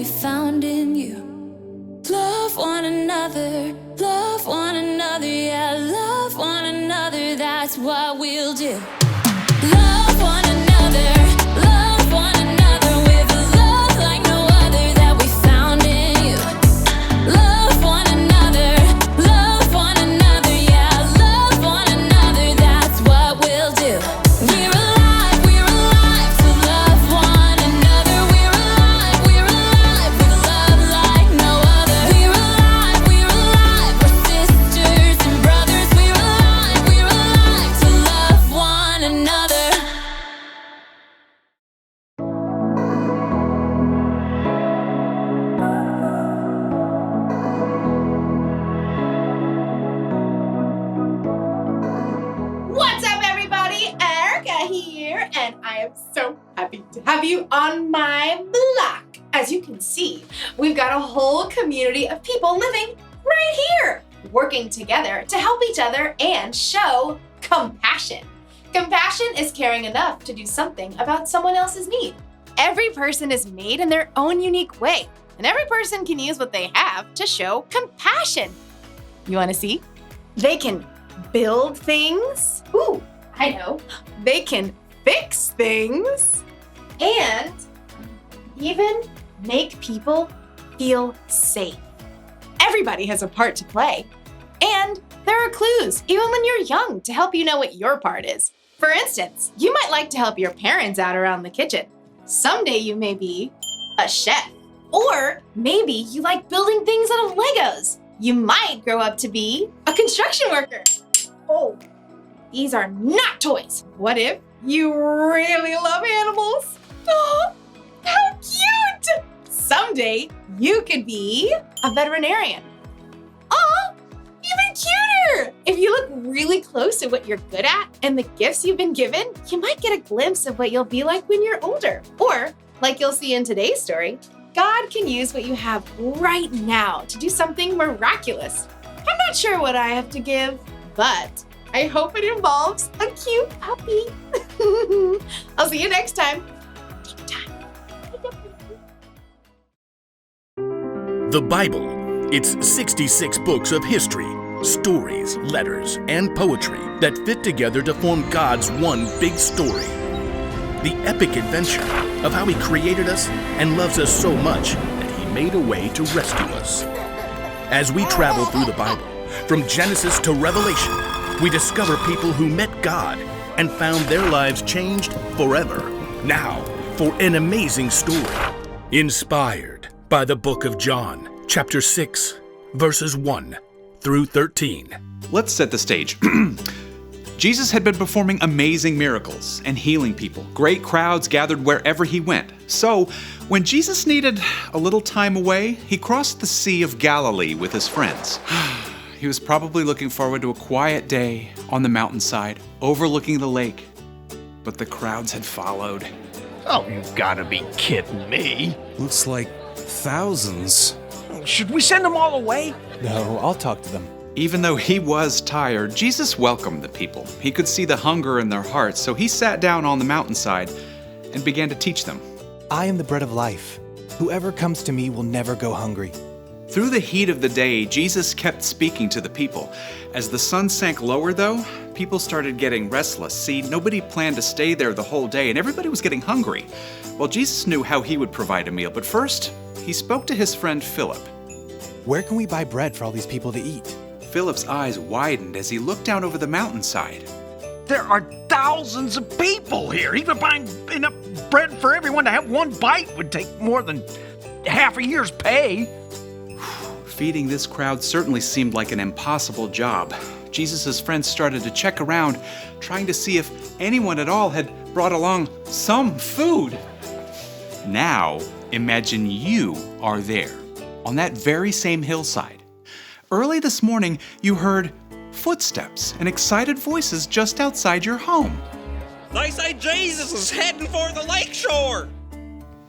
we found in you. Love one another, yeah, love one another, that's what we'll do. Love one another with a love like no other that we found in you. Love one another, yeah, love one another, that's what we'll do. We're alive to love one another. We're alive with love like no other. We're alive, we're sisters and brothers. We're alive to love one another. What's up, everybody? Erica here, and I am so happy to have you on my block. As you can see, we've got a whole community of people living right here, working together to help each other and show compassion. Compassion is caring enough to do something about someone else's need. Every person is made in their own unique way, and every person can use what they have to show compassion. You want to see? They can build things. Ooh, I know. They can fix things and even make people feel safe. Everybody has a part to play. And there are clues, even when you're young, to help you know what your part is. For instance, you might like to help your parents out around the kitchen. Someday you may be a chef. Or maybe you like building things out of Legos. You might grow up to be a construction worker. Oh, these are not toys. What if you really love animals? Oh, how cute! Someday you could be a veterinarian. Oh, even cuter! If you look really close at what you're good at and the gifts you've been given, you might get a glimpse of what you'll be like when you're older. Or, like you'll see in today's story, God can use what you have right now to do something miraculous. I'm not sure what I have to give, but I hope it involves a cute puppy. I'll see you next time. Take time. The Bible. It's 66 books of history, stories, letters, and poetry that fit together to form God's one big story. The epic adventure of how He created us and loves us so much that He made a way to rescue us. As we travel through the Bible, from Genesis to Revelation, we discover people who met God and found their lives changed forever. Now, for an amazing story, inspired by the book of John, chapter 6, verses 1 through 13. Let's set the stage. Jesus had been performing amazing miracles and healing people. Great crowds gathered wherever He went. So, when Jesus needed a little time away, He crossed the Sea of Galilee with His friends. He was probably looking forward to a quiet day on the mountainside, overlooking the lake. But the crowds had followed. Oh, you've got to be kidding me. Looks like thousands. Should we send them all away? No, I'll talk to them. Even though He was tired, Jesus welcomed the people. He could see the hunger in their hearts, so He sat down on the mountainside and began to teach them. I am the bread of life. Whoever comes to me will never go hungry. Through the heat of the day, Jesus kept speaking to the people. As the sun sank lower, though, people started getting restless. See, nobody planned to stay there the whole day, and everybody was getting hungry. Well, Jesus knew how He would provide a meal, but first, He spoke to His friend Philip. Where can we buy bread for all these people to eat? Philip's eyes widened as he looked down over the mountainside. There are thousands of people here. Even buying enough bread for everyone to have one bite would take more than half a year's pay. Feeding this crowd certainly seemed like an impossible job. Jesus' friends started to check around, trying to see if anyone at all had brought along some food. Now, imagine you are there, on that very same hillside. Early this morning, you heard footsteps and excited voices just outside your home. They say Jesus is heading for the lakeshore.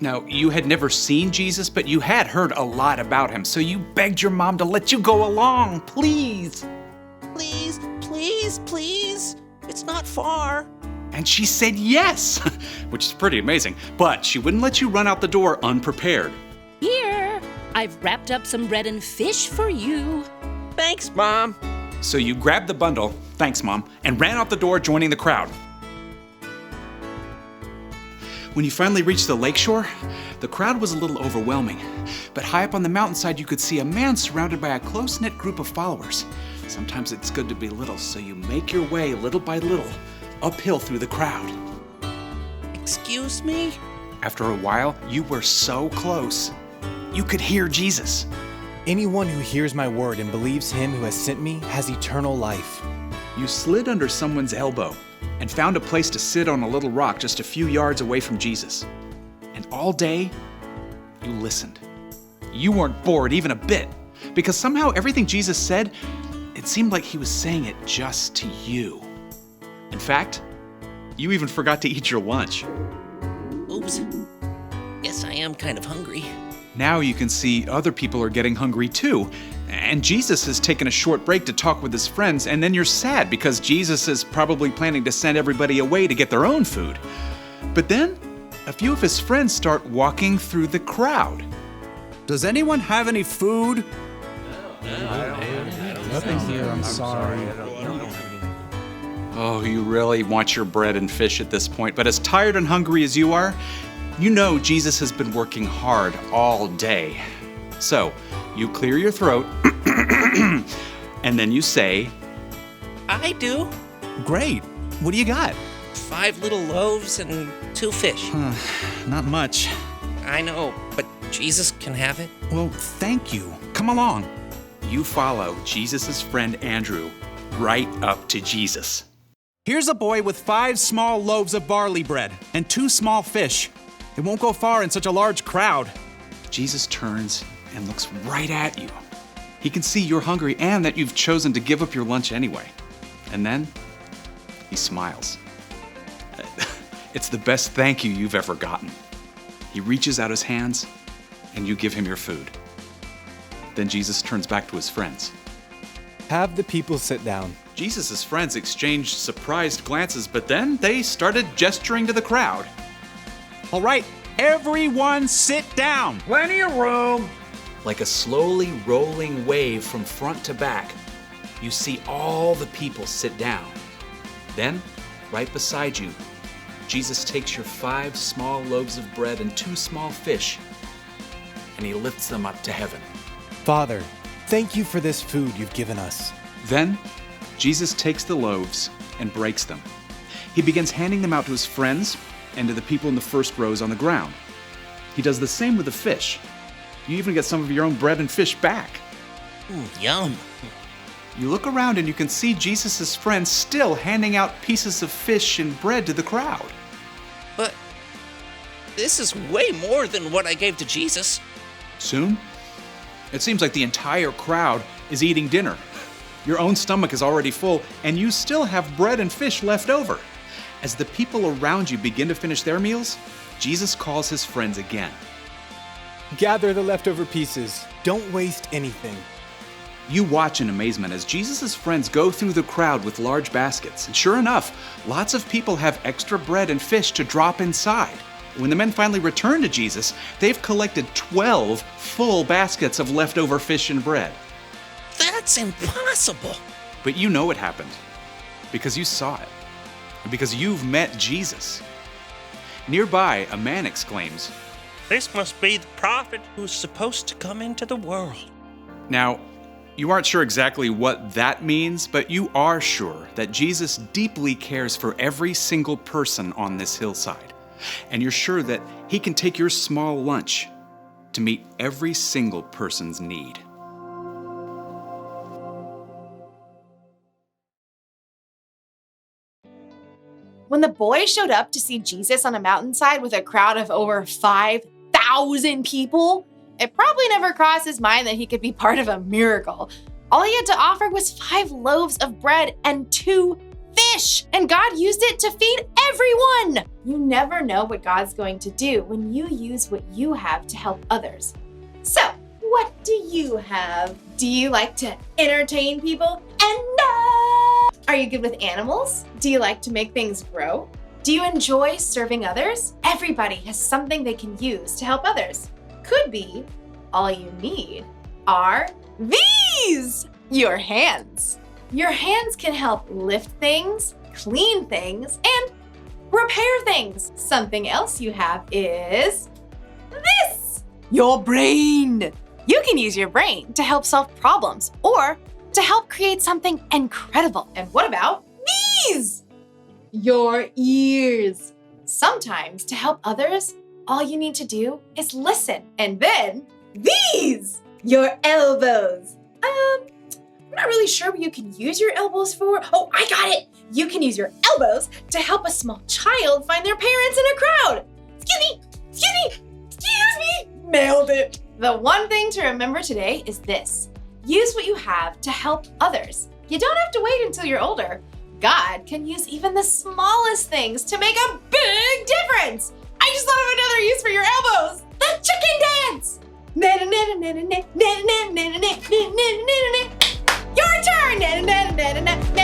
Now, you had never seen Jesus, but you had heard a lot about Him, so you begged your mom to let you go along, please. Please, please, please. It's not far. And she said yes, which is pretty amazing, but she wouldn't let you run out the door unprepared. Here I've wrapped up some bread and fish for you. Thanks, Mom. So you grabbed the bundle, thanks Mom, and ran out the door, joining the crowd. When you finally reached the lakeshore, the crowd was a little overwhelming. But high up on the mountainside, you could see a man surrounded by a close-knit group of followers. Sometimes it's good to be little, so you make your way little by little uphill through the crowd. Excuse me? After a while, you were so close. You could hear Jesus. Anyone who hears my word and believes him who has sent me has eternal life. You slid under someone's elbow and found a place to sit on a little rock just a few yards away from Jesus. And all day, you listened. You weren't bored even a bit, because somehow everything Jesus said, it seemed like he was saying it just to you. In fact, you even forgot to eat your lunch. Oops. Guess I am kind of hungry. Now you can see other people are getting hungry too. And Jesus has taken a short break to talk with his friends, and then you're sad because Jesus is probably planning to send everybody away to get their own food. But then, a few of his friends start walking through the crowd. Does anyone have any food? Nothing here, I'm sorry. Oh, you really want your bread and fish at this point, but as tired and hungry as you are, you know Jesus has been working hard all day. So, you clear your throat, and then you say, I do. Great. What do you got? 5 little loaves and 2 fish. Not much. I know, but Jesus can have it. Well, thank you. Come along. you follow Jesus' friend Andrew right up to Jesus. Here's a boy with 5 small loaves of barley bread and 2 small fish. It won't go far in such a large crowd. Jesus turns and looks right at you. He can see you're hungry and that you've chosen to give up your lunch anyway. And then he smiles. It's the best thank you you've ever gotten. He reaches out his hands and you give him your food. Then Jesus turns back to his friends. Have the people sit down. Jesus' friends exchanged surprised glances, but then they started gesturing to the crowd. All right, everyone sit down. Plenty of room. Like a slowly rolling wave from front to back, you see all the people sit down. Then, right beside you, Jesus takes your 5 small loaves of bread and 2 small fish, and he lifts them up to heaven. Father, thank you for this food you've given us. Then, Jesus takes the loaves and breaks them. He begins handing them out to his friends and to the people in the first rows on the ground. He does the same with the fish. You even get some of your own bread and fish back. Yum. You look around and you can see Jesus' friends still handing out pieces of fish and bread to the crowd. But this is way more than what I gave to Jesus. Soon, it seems like the entire crowd is eating dinner. Your own stomach is already full, and you still have bread and fish left over. As the people around you begin to finish their meals, Jesus calls his friends again. Gather the leftover pieces. Don't waste anything. You watch in amazement as Jesus' friends go through the crowd with large baskets. And sure enough, lots of people have extra bread and fish to drop inside. When the men finally return to Jesus, they've collected 12 full baskets of leftover fish and bread. That's impossible. But you know it happened because you saw it and because you've met Jesus. Nearby, a man exclaims, This must be the prophet who's supposed to come into the world. Now, you aren't sure exactly what that means, but you are sure that Jesus deeply cares for every single person on this hillside. And you're sure that he can take your small lunch to meet every single person's need. When the boy showed up to see Jesus on a mountainside with a crowd of over 5,000 people, it probably never crossed his mind that he could be part of a miracle. All he had to offer was 5 loaves of bread and 2 fish, and God used it to feed everyone. You never know what God's going to do when you use what you have to help others. So, what do you have? Do you like to entertain people? And are you good with animals? Do you like to make things grow? Do you enjoy serving others? Everybody has something they can use to help others. Could be all you need are these, your hands. Your hands can help lift things, clean things, and repair things. Something else you have is this, your brain. You can use your brain to help solve problems or to help create something incredible. And what about these? Your ears. Sometimes to help others, all you need to do is listen. And then these, your elbows. I'm not really sure what you can use your elbows for. Oh, I got it. You can use your elbows to help a small child find their parents in a crowd. Excuse me. Nailed it. The one thing to remember today is this. Use what you have to help others. You don't have to wait until you're older. God can use even the smallest things to make a big difference. I just thought of another use for your elbows. The chicken dance. Your turn.